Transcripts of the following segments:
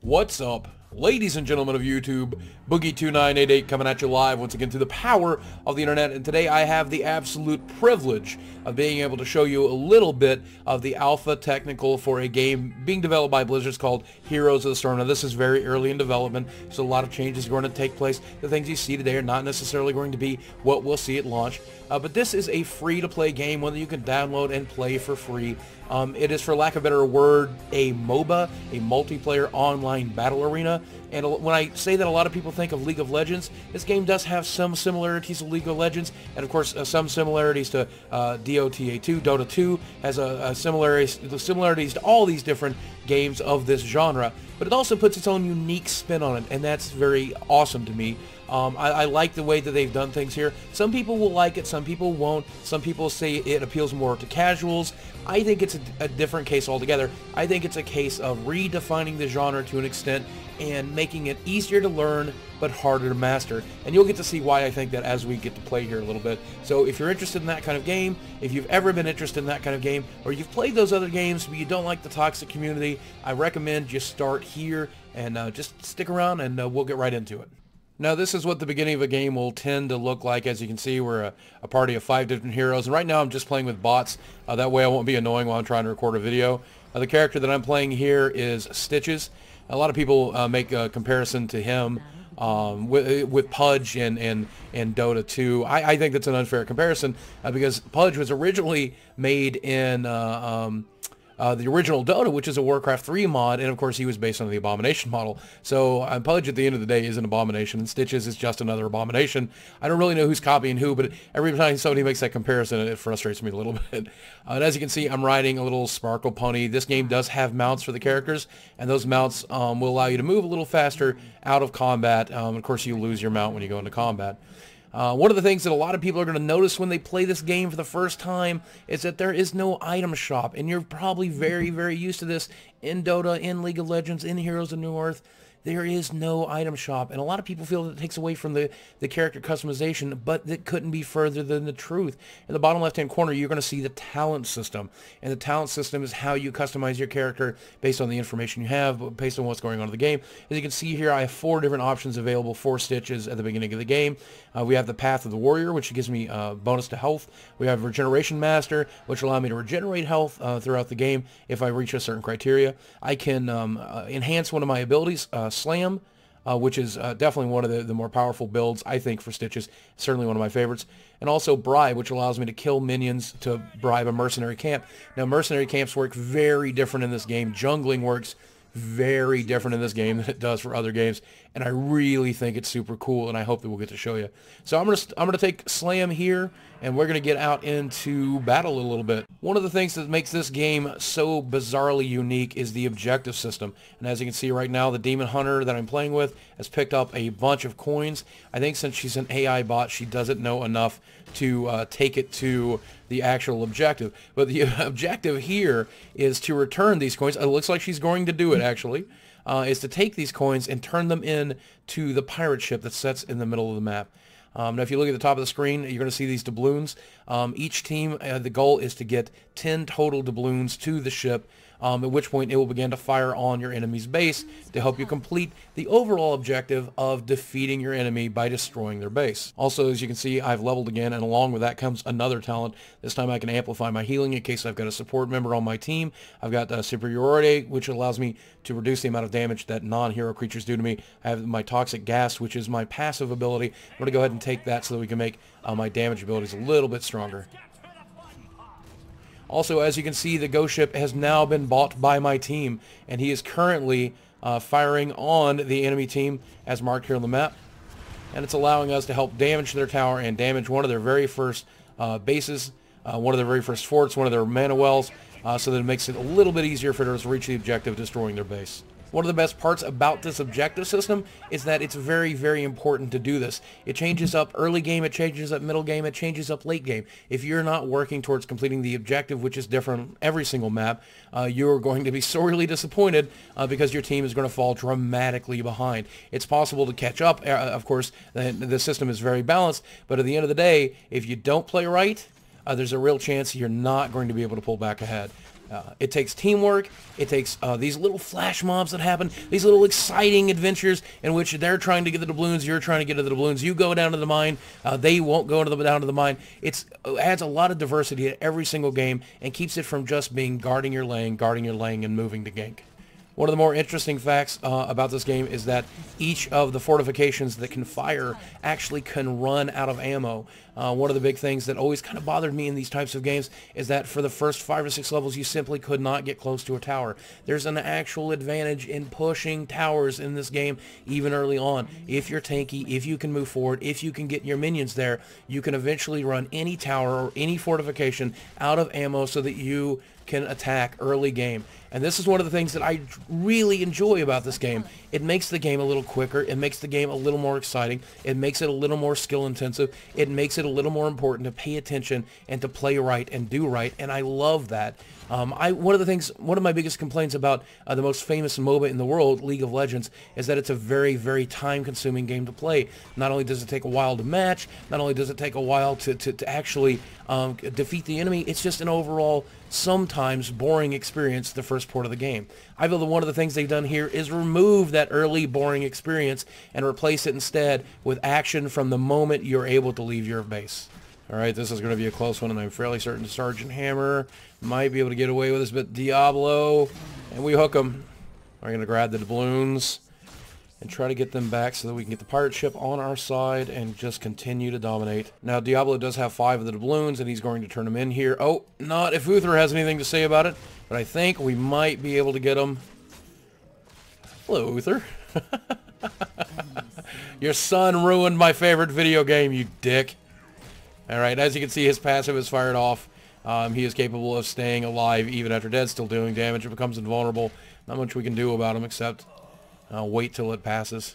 What's up, ladies and gentlemen of YouTube? Boogie2988 coming at you live once again through the power of the internet, and today I have the absolute privilege of being able to show you a little bit of the alpha technical for a game being developed by Blizzard called Heroes of the Storm. Now this is very early in development, so a lot of changes are going to take place. The things you see today are not necessarily going to be what we'll see at launch, but this is a free-to-play game, one that you can download and play for free. It is, for lack of a better word, a MOBA, a multiplayer online battle arena. And when I say that, a lot of people think of League of Legends. This game does have some similarities to League of Legends, and of course some similarities to Dota 2. Dota 2 has similarities to all these different games of this genre, but it also puts its own unique spin on it, and that's very awesome to me. I like the way that they've done things here. Some people will like it, some people won't. Some people say it appeals more to casuals. I think it's a different case altogether. I think it's a case of redefining the genre to an extent and making it easier to learn but harder to master. And you'll get to see why I think that as we get to play here a little bit. So if you're interested in that kind of game, if you've ever been interested in that kind of game, or you've played those other games but you don't like the toxic community, I recommend you start here and just stick around, and we'll get right into it. Now this is what the beginning of a game will tend to look like. As you can see, we're a party of 5 different heroes, and right now I'm just playing with bots. That way I won't be annoying while I'm trying to record a video. The character that I'm playing here is Stitches. A lot of people make a comparison to him with Pudge and Dota 2. I think that's an unfair comparison because Pudge was originally made in the original Dota, which is a Warcraft 3 mod, and of course he was based on the Abomination model. So Pudge at the end of the day is an Abomination, and Stitches is just another Abomination. I don't really know who's copying who, but every time somebody makes that comparison, it frustrates me a little bit. And as you can see, I'm riding a little Sparkle Pony. This game does have mounts for the characters, and those mounts will allow you to move a little faster out of combat. Of course, you lose your mount when you go into combat. One of the things that a lot of people are going to notice when they play this game for the first time is that there is no item shop, and you're probably very, very used to this in Dota, in League of Legends, in Heroes of New Earth. There is no item shop, and a lot of people feel that it takes away from the character customization, but it couldn't be further than the truth. In the bottom left-hand corner, you're going to see the talent system, and the talent system is how you customize your character based on the information you have, based on what's going on in the game. As you can see here, I have 4 different options available for Stitches at the beginning of the game. We have the Path of the Warrior, which gives me bonus to health. We have Regeneration Master, which allows me to regenerate health throughout the game if I reach a certain criteria. I can enhance one of my abilities, Slam, which is definitely one of the more powerful builds, I think, for Stitches. Certainly one of my favorites. And also Bribe, which allows me to kill minions to bribe a mercenary camp. Now, mercenary camps work very different in this game. Jungling works very different in this game than it does for other games, and I really think it's super cool, and I hope that we'll get to show you. So I'm gonna take Slam here, and we're gonna get out into battle a little bit. One of the things that makes this game so bizarrely unique is the objective system, and as you can see right now, the Demon Hunter that I'm playing with has picked up a bunch of coins. I think since she's an AI bot, she doesn't know enough to take it to the actual objective. But the objective here is to return these coins. It looks like she's going to do it, actually. Is to take these coins and turn them in to the pirate ship that sits in the middle of the map. Now, if you look at the top of the screen, you're going to see these doubloons. Each team, the goal is to get 10 total doubloons to the ship, at which point it will begin to fire on your enemy's base to help you complete the overall objective of defeating your enemy by destroying their base. Also, as you can see, I've leveled again, and along with that comes another talent. This time I can amplify my healing in case I've got a support member on my team. I've got Superiority, which allows me to reduce the amount of damage that non-hero creatures do to me. I have my Toxic Gas, which is my passive ability. I'm going to go ahead and take that so that we can make my damage abilities a little bit stronger. Also, as you can see, the Ghost Ship has now been bought by my team, and he is currently firing on the enemy team as marked here on the map. And it's allowing us to help damage their tower and damage one of their very first bases, one of their very first forts, one of their mana wells, so that it makes it a little bit easier for us to reach the objective of destroying their base. One of the best parts about this objective system is that it's very, very important to do this. It changes up early game, it changes up middle game, it changes up late game. If you're not working towards completing the objective, which is different every single map, you're going to be sorely disappointed because your team is going to fall dramatically behind. It's possible to catch up. Of course, the system is very balanced, but at the end of the day, if you don't play right, there's a real chance you're not going to be able to pull back ahead. It takes teamwork. It takes these little flash mobs that happen, these little exciting adventures in which they're trying to get to the doubloons, you're trying to get to the doubloons, you go down to the mine, they won't go down to the mine. It adds a lot of diversity to every single game and keeps it from just being guarding your lane, and moving to gank. One of the more interesting facts about this game is that each of the fortifications that can fire actually can run out of ammo. One of the big things that always kind of bothered me in these types of games is that for the first 5 or 6 levels you simply could not get close to a tower. There's an actual advantage in pushing towers in this game even early on. If you're tanky, if you can move forward, if you can get your minions there, you can eventually run any tower or any fortification out of ammo so that you can attack early game. And this is one of the things that I really enjoy about this game. It makes the game a little quicker. It makes the game a little more exciting. It makes it a little more skill intensive. It makes it a little more important to pay attention and to play right and do right. And I love that. One of my biggest complaints about the most famous MOBA in the world, League of Legends, is that it's a very, very time-consuming game to play. Not only does it take a while to match, not only does it take a while to actually defeat the enemy, it's just an overall, sometimes boring experience the first part of the game. I feel that one of the things they've done here is remove that early boring experience and replace it instead with action from the moment you're able to leave your base. Alright, this is going to be a close one, and I'm fairly certain Sergeant Hammer might be able to get away with this, but Diablo, and we hook them. We're going to grab the doubloons and try to get them back so that we can get the pirate ship on our side and just continue to dominate. Now, Diablo does have 5 of the doubloons, and he's going to turn them in here. Oh, not if Uther has anything to say about it, but I think we might be able to get them. Hello, Uther. Your son ruined my favorite video game, you dick. Alright, as you can see, his passive is fired off. He is capable of staying alive even after dead, still doing damage. It becomes invulnerable. Not much we can do about him except wait till it passes.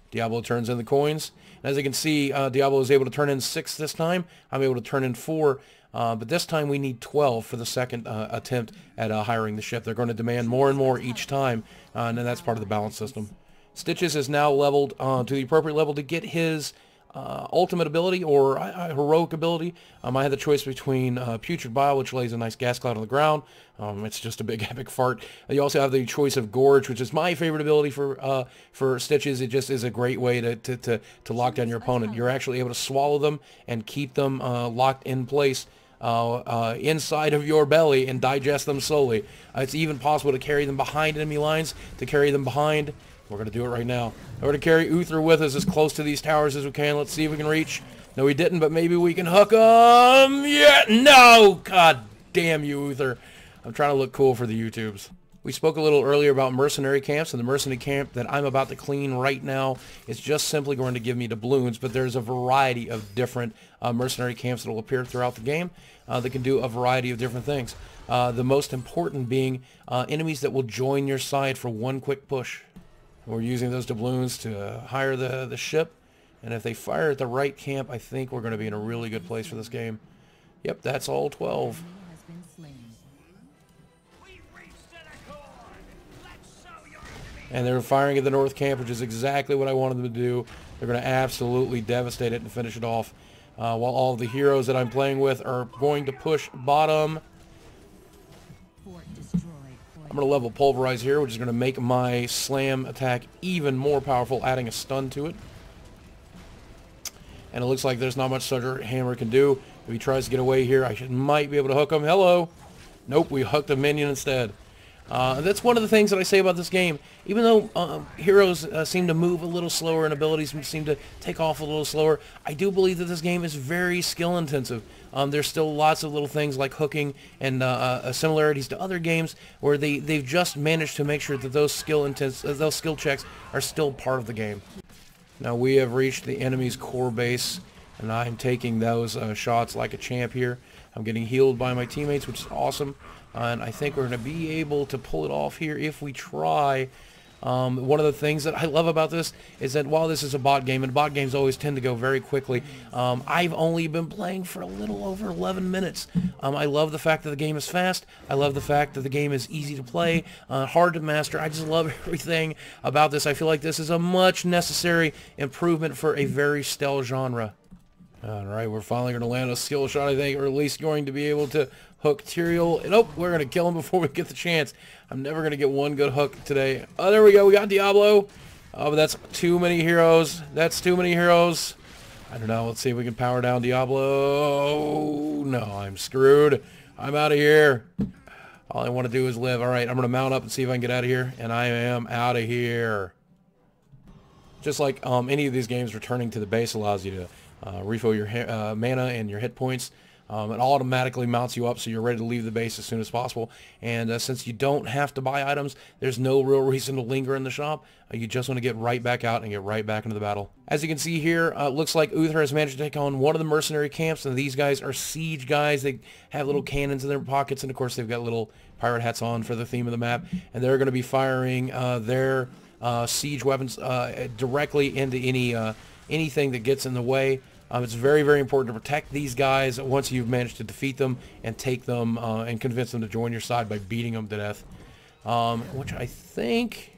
Diablo turns in the coins. And as you can see, Diablo is able to turn in 6 this time. I'm able to turn in 4. But this time we need 12 for the second attempt at hiring the ship. They're going to demand more and more each time, and that's part of the balance system. Stitches is now leveled to the appropriate level to get his ultimate ability or heroic ability. I had the choice between Putrid Bile, which lays a nice gas cloud on the ground. It's just a big epic fart. You also have the choice of Gorge, which is my favorite ability for Stitches. It just is a great way to lock down your opponent. You're actually able to swallow them and keep them locked in place inside of your belly and digest them slowly. It's even possible to carry them behind enemy lines, to carry them behind. We're going to do it right now. We're going to carry Uther with us as close to these towers as we can. Let's see if we can reach. No, we didn't, but maybe we can hook them. Yeah, no! God damn you, Uther. I'm trying to look cool for the YouTubes. We spoke a little earlier about mercenary camps, and the mercenary camp that I'm about to clean right now is just simply going to give me doubloons, but there's a variety of different mercenary camps that will appear throughout the game that can do a variety of different things. The most important being enemies that will join your side for one quick push. We're using those doubloons to hire the ship, and if they fire at the right camp, I think we're going to be in a really good place for this game. Yep, that's all 12. And they're firing at the north camp, which is exactly what I wanted them to do. They're going to absolutely devastate it and finish it off, while all of the heroes that I'm playing with are going to push bottom. I'm going to level Pulverize here, which is going to make my slam attack even more powerful, adding a stun to it. And it looks like there's not much Sergeant Hammer can do. If he tries to get away here, I might be able to hook him. Hello! Nope, we hooked a minion instead. That's one of the things that I say about this game. Even though heroes seem to move a little slower and abilities seem to take off a little slower, I do believe that this game is very skill intensive. There's still lots of little things like hooking and similarities to other games where they've just managed to make sure that those skill checks are still part of the game. Now we have reached the enemy's core base, and I'm taking those shots like a champ here. I'm getting healed by my teammates, which is awesome. And I think we're going to be able to pull it off here if we try. One of the things that I love about this is that while this is a bot game, and bot games always tend to go very quickly, I've only been playing for a little over 11 minutes. I love the fact that the game is fast. I love the fact that the game is easy to play, hard to master. I just love everything about this. I feel like this is a much necessary improvement for a very stealth genre. All right, we're finally going to land a skill shot, I think, or at least going to be able to hook Tyrael. Nope, we're going to kill him before we get the chance. I'm never going to get one good hook today. Oh, there we go. We got Diablo. Oh, but that's too many heroes. That's too many heroes. I don't know. Let's see if we can power down Diablo. No, I'm screwed. I'm out of here. All I want to do is live. All right, I'm going to mount up and see if I can get out of here. And I am out of here. Just like any of these games, returning to the base allows you to refill your mana and your hit points. It automatically mounts you up so you're ready to leave the base as soon as possible. And since you don't have to buy items, there's no real reason to linger in the shop. You just want to get right back out and get right back into the battle. As you can see here, it looks like Uther has managed to take on one of the mercenary camps, and these guys are siege guys. They have little cannons in their pockets, and of course they've got little pirate hats on for the theme of the map, and they're going to be firing their siege weapons directly into anything that gets in the way. It's very, very important to protect these guys once you've managed to defeat them and take them and convince them to join your side by beating them to death. Which I think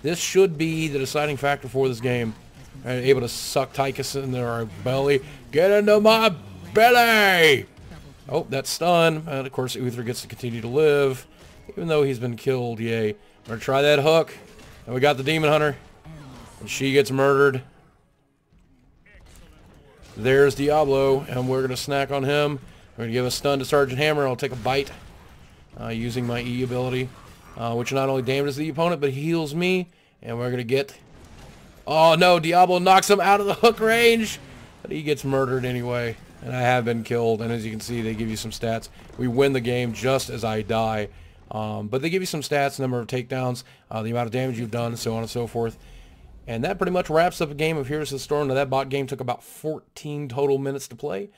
this should be the deciding factor for this game. Able to suck Tychus in their belly. Get into my belly! Oh, that's stun. And of course, Uther gets to continue to live, even though he's been killed. Yay. We're going to try that hook. And we got the Demon Hunter. And she gets murdered. There's Diablo, and we're going to snack on him. We're going to give a stun to Sergeant Hammer. I'll take a bite using my E ability, which not only damages the opponent, but heals me. And we're going to get... Oh, no, Diablo knocks him out of the hook range. But he gets murdered anyway, and I have been killed. And as you can see, they give you some stats. We win the game just as I die. But they give you some stats, number of takedowns, the amount of damage you've done, so on and so forth. And that pretty much wraps up a game of Heroes of the Storm. Now, that bot game took about 14 total minutes to play,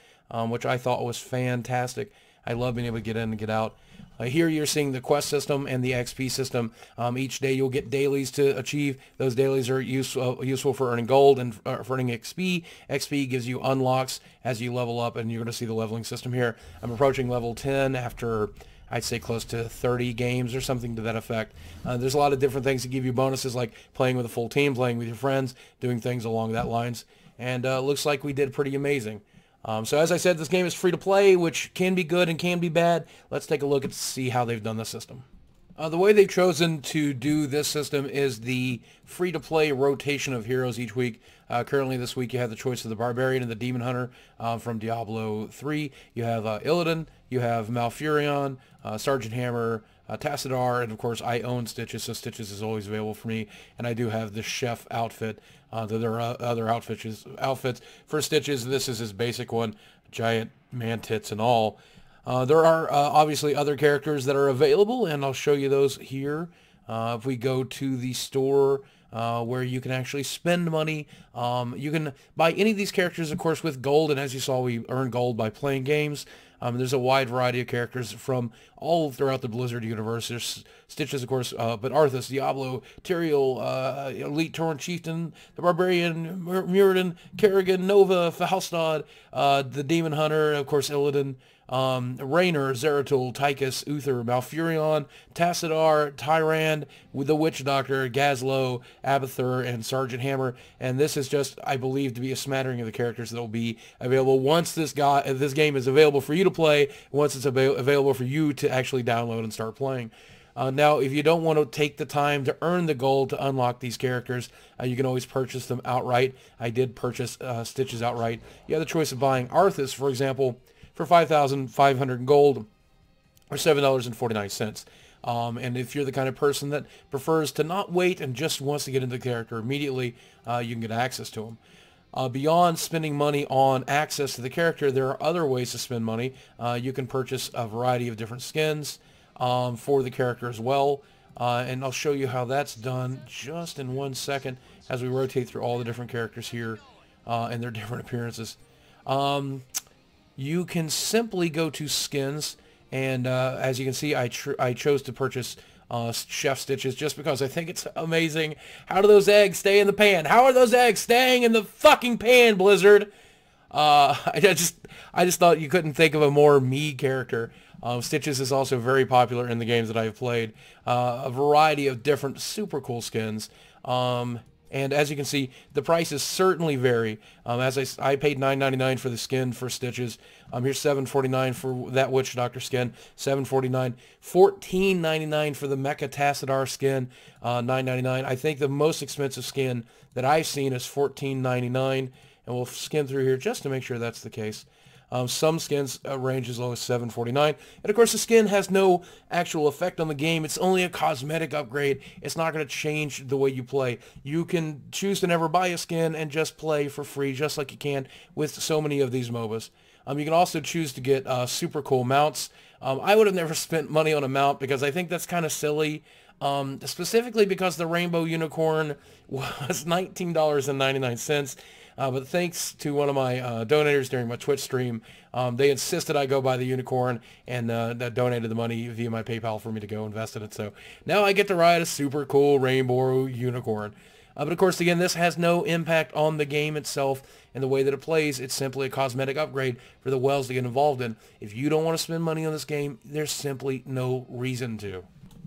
which I thought was fantastic. I love being able to get in and get out. Here you're seeing the quest system and the XP system. Each day you'll get dailies to achieve. Those dailies are useful for earning gold and for earning XP. XP gives you unlocks as you level up, and you're going to see the leveling system here. I'm approaching level 10 after... I'd say close to 30 games or something to that effect. There's a lot of different things that give you bonuses, like playing with a full team, playing with your friends, doing things along that lines. And looks like we did pretty amazing. So as I said, this game is free to play, which can be good and can be bad. Let's take a look and see how they've done the system. The way they've chosen to do this system is the free-to-play rotation of heroes each week. Currently this week you have the choice of the Barbarian and the Demon Hunter from Diablo 3. You have Illidan, you have Malfurion, Sergeant Hammer, Tassadar, and of course I own Stitches, so Stitches is always available for me. And I do have the Chef outfit. There are other outfits for Stitches. This is his basic one, giant man tits and all. There are obviously other characters that are available, and I'll show you those here. If we go to the store where you can actually spend money, you can buy any of these characters, of course, with gold, and as you saw, we earn gold by playing games. There's a wide variety of characters from all throughout the Blizzard universe. There's Stitches, of course, but Arthas, Diablo, Tyrael, Elite Torrent Chieftain, the Barbarian, Muradin, Kerrigan, Nova, Falstad, the Demon Hunter, of course, Illidan, Raynor, Zeratul, Tychus, Uther, Malfurion, Tassadar, Tyrande, with the Witch Doctor, Gazlo, Abathur, and Sergeant Hammer. And this is just, I believe, to be a smattering of the characters that will be available once this game is available for you to play, once it's available for you to actually download and start playing. Now, if you don't want to take the time to earn the gold to unlock these characters, you can always purchase them outright. I did purchase Stitches outright. You have the choice of buying Arthas, for example, for 5,500 gold, or $7.49. And if you're the kind of person that prefers to not wait and just wants to get into the character immediately, you can get access to them. Beyond spending money on access to the character, there are other ways to spend money. You can purchase a variety of different skins for the character as well. And I'll show you how that's done just in 1 second as we rotate through all the different characters here and their different appearances. You can simply go to skins, and as you can see, I chose to purchase Chef Stitches just because I think it's amazing. How do those eggs stay in the pan? How are those eggs staying in the fucking pan, Blizzard? I just thought you couldn't think of a more me character. Stitches is also very popular in the games that I've played. A variety of different super cool skins. And as you can see, the prices certainly vary. As I paid $9.99 for the skin for Stitches. Here's $7.49 for that Witch Doctor skin, $7.49. $14.99 for the Mecha Tassadar skin, $9.99. I think the most expensive skin that I've seen is $14.99. And we'll skim through here just to make sure that's the case. Some skins range as low as $7.49. And of course, the skin has no actual effect on the game. It's only a cosmetic upgrade. It's not going to change the way you play. You can choose to never buy a skin and just play for free, just like you can with so many of these MOBAs. You can also choose to get super cool mounts. I would have never spent money on a mount because I think that's kind of silly. Specifically because the Rainbow Unicorn was $19.99. But thanks to one of my donators during my Twitch stream, they insisted I go buy the unicorn, and that donated the money via my PayPal for me to go invest in it. So now I get to ride a super cool Rainbow Unicorn. But of course, again, this has no impact on the game itself and the way that it plays. It's simply a cosmetic upgrade for the whales to get involved in. If you don't want to spend money on this game, there's simply no reason to.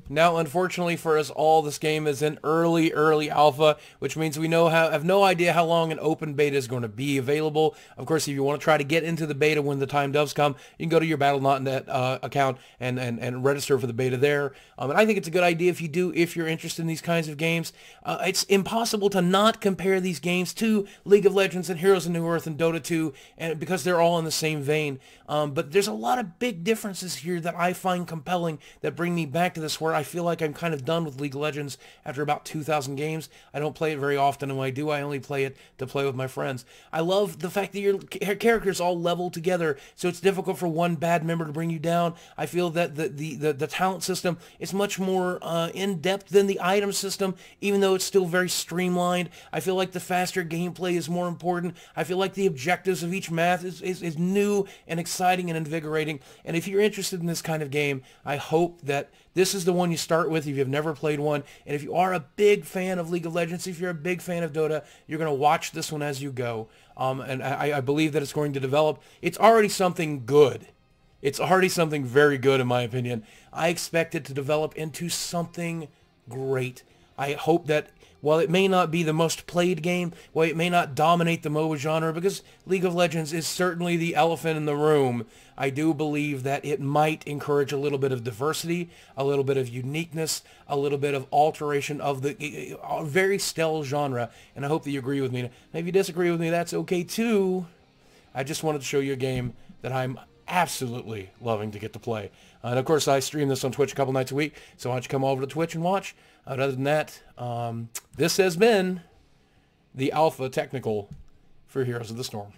Now, unfortunately for us all, this game is in early alpha, which means we have no idea how long an open beta is going to be available. Of course, if you want to try to get into the beta when the time does come, you can go to your Battle.net account and register for the beta there. And I think it's a good idea if you're interested in these kinds of games. It's impossible to not compare these games to League of Legends and Heroes of New Earth and Dota 2, and because they're all in the same vein. But there's a lot of big differences here that I find compelling that bring me back to this, where I feel like I'm kind of done with League of Legends after about 2,000 games. I don't play it very often, and when I do, I only play it to play with my friends. I love the fact that your characters all level together, so it's difficult for one bad member to bring you down. I feel that the talent system is much more in-depth than the item system, even though it's still very streamlined. I feel like the faster gameplay is more important. I feel like the objectives of each map is new and exciting and invigorating. And if you're interested in this kind of game, I hope that this is the one you start with if you've never played one. And if you are a big fan of League of Legends, if you're a big fan of Dota, you're going to watch this one as you go. And I believe that it's going to develop. It's already something good. It's already something very good, in my opinion. I expect it to develop into something great. I hope that while it may not be the most played game, while it may not dominate the MOBA genre, because League of Legends is certainly the elephant in the room, I do believe that it might encourage a little bit of diversity, a little bit of uniqueness, a little bit of alteration of the very stale genre, and I hope that you agree with me. And if you disagree with me, that's okay too. I just wanted to show you a game that I'm absolutely loving to get to play. And of course, I stream this on Twitch a couple nights a week, so why don't you come over to Twitch and watch. Other than that, this has been the Alpha Technical for Heroes of the Storm.